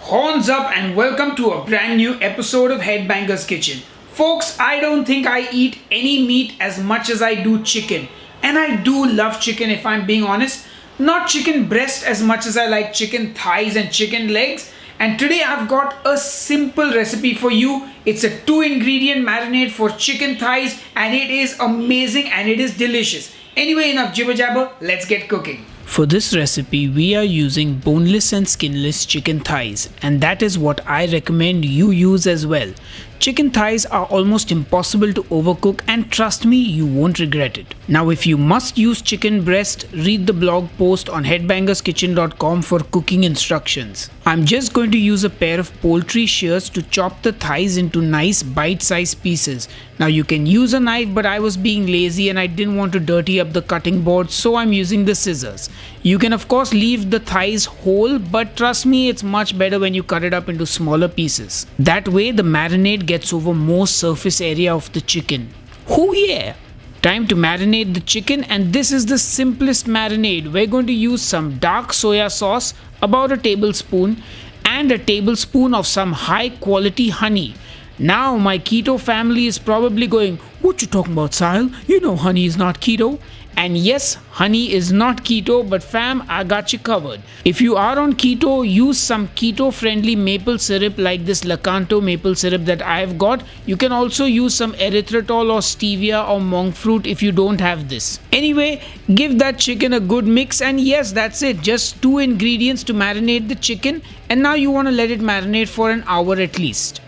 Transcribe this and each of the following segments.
Horns up and welcome to a brand new episode of Headbanger's Kitchen. Folks, I don't think I eat any meat as much as I do chicken. And I do love chicken if I'm being honest. Not chicken breast as much as I like chicken thighs and chicken legs. And today I've got a simple recipe for you. It's a 2-ingredient marinade for chicken thighs and it is amazing and it is delicious. Anyway, enough jibber jabber, let's get cooking. For this recipe, we are using boneless and skinless chicken thighs, and that is what I recommend you use as well. Chicken thighs are almost impossible to overcook, and trust me, you won't regret it. Now, if you must use chicken breast, read the blog post on headbangerskitchen.com for cooking instructions. I'm just going to use a pair of poultry shears to chop the thighs into nice bite-sized pieces. Now, you can use a knife, but I was being lazy and I didn't want to dirty up the cutting board, so I'm using the scissors. You can of course leave the thighs whole, but trust me, it's much better when you cut it up into smaller pieces. That way the marinade gets over more surface area of the chicken. Oh yeah! Time to marinate the chicken, and this is the simplest marinade. We're going to use some dark soya sauce, about a tablespoon, and a tablespoon of some high quality honey. Now my keto family is probably going, "What you talking about, Sahil? You know honey is not keto." And yes, honey is not keto, but fam, I got you covered. If you are on keto, use some keto-friendly maple syrup like this Lakanto maple syrup that I've got. You can also use some erythritol or stevia or monk fruit if you don't have this. Anyway, give that chicken a good mix, and yes, that's it. Just 2 ingredients to marinate the chicken, and now you want to let it marinate for an hour at least.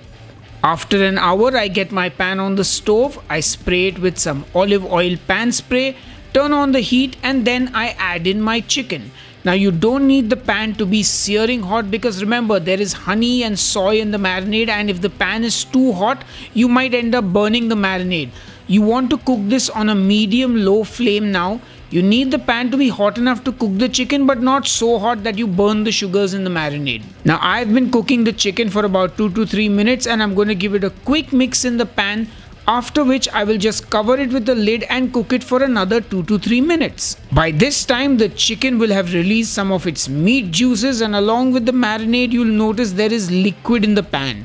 After an hour, I get my pan on the stove. I spray it with some olive oil pan spray. Turn on the heat and then I add in my chicken. Now you don't need the pan to be searing hot because remember there is honey and soy in the marinade, and if the pan is too hot you might end up burning the marinade. You want to cook this on a medium low flame now. You need the pan to be hot enough to cook the chicken but not so hot that you burn the sugars in the marinade. Now I've been cooking the chicken for about 2 to 3 minutes and I'm going to give it a quick mix in the pan. After which I will just cover it with the lid and cook it for another 2 to 3 minutes. By this time the chicken will have released some of its meat juices, and along with the marinade you'll notice there is liquid in the pan.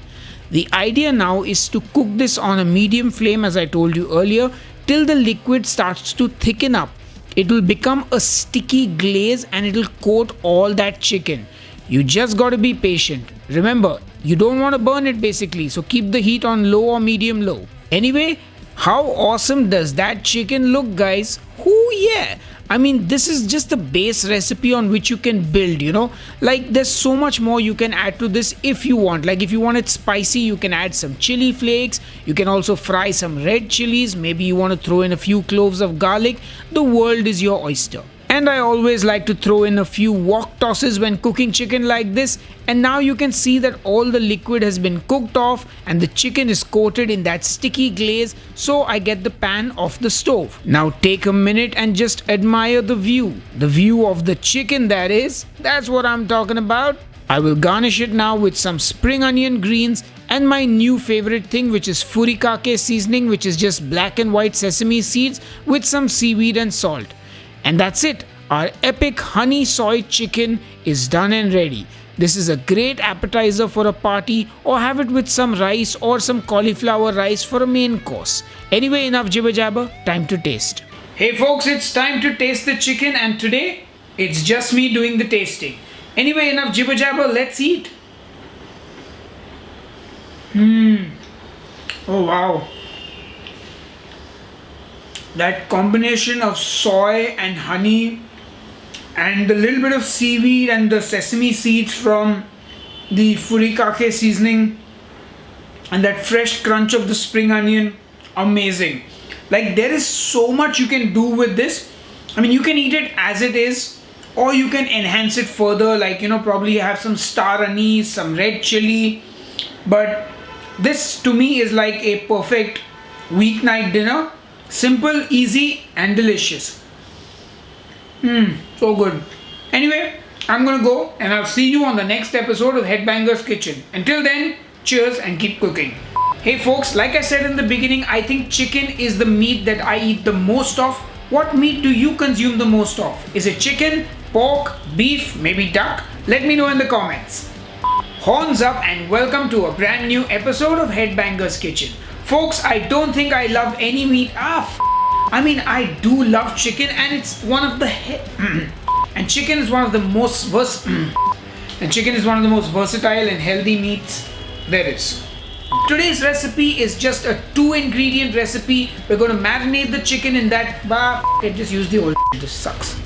The idea now is to cook this on a medium flame, as I told you earlier, till the liquid starts to thicken up. It will become a sticky glaze and it will coat all that chicken. You just got to be patient. Remember, you don't want to burn it basically, so keep the heat on low or medium low. Anyway, how awesome does that chicken look, guys? Oh yeah! I mean, this is just the base recipe on which you can build, Like, there's so much more you can add to this if you want. Like, if you want it spicy, you can add some chili flakes. You can also fry some red chilies. Maybe you want to throw in a few cloves of garlic. The world is your oyster. And I always like to throw in a few wok tosses when cooking chicken like this. And now you can see that all the liquid has been cooked off and the chicken is coated in that sticky glaze. So I get the pan off the stove. Now take a minute and just admire the view. The view of the chicken, that is. That's what I'm talking about. I will garnish it now with some spring onion greens and my new favorite thing, which is furikake seasoning, which is just black and white sesame seeds with some seaweed and salt. And that's it. Our epic honey soy chicken is done and ready. This is a great appetizer for a party, or have it with some rice or some cauliflower rice for a main course. Anyway, enough jibber jabber, time to taste. Hey folks, it's time to taste the chicken, and today it's just me doing the tasting. Anyway, enough jibber jabber, let's eat. Oh wow. That combination of soy and honey and the little bit of seaweed and the sesame seeds from the furikake seasoning and that fresh crunch of the spring onion, amazing. Like, there is so much you can do with this. I mean, you can eat it as it is, or you can enhance it further, like, probably have some star anise, some red chili. But this to me is like a perfect weeknight dinner. Simple, easy and delicious. So good. Anyway, I'm gonna go and I'll see you on the next episode of Headbanger's Kitchen. Until then, cheers and keep cooking. Hey folks, like I said in the beginning, I think chicken is the meat that I eat the most of. What meat do you consume the most of? Is it chicken, pork, beef, maybe duck? Let me know in the comments. Horns up and welcome to a brand new episode of Headbangers Kitchen. Folks, I don't think I love any meat. I mean, I do love chicken, and it's one of the and chicken is one of the most versatile and healthy meats there is. Today's recipe is just a 2-ingredient recipe. We're going to marinate the chicken in that. Just use the old. This sucks.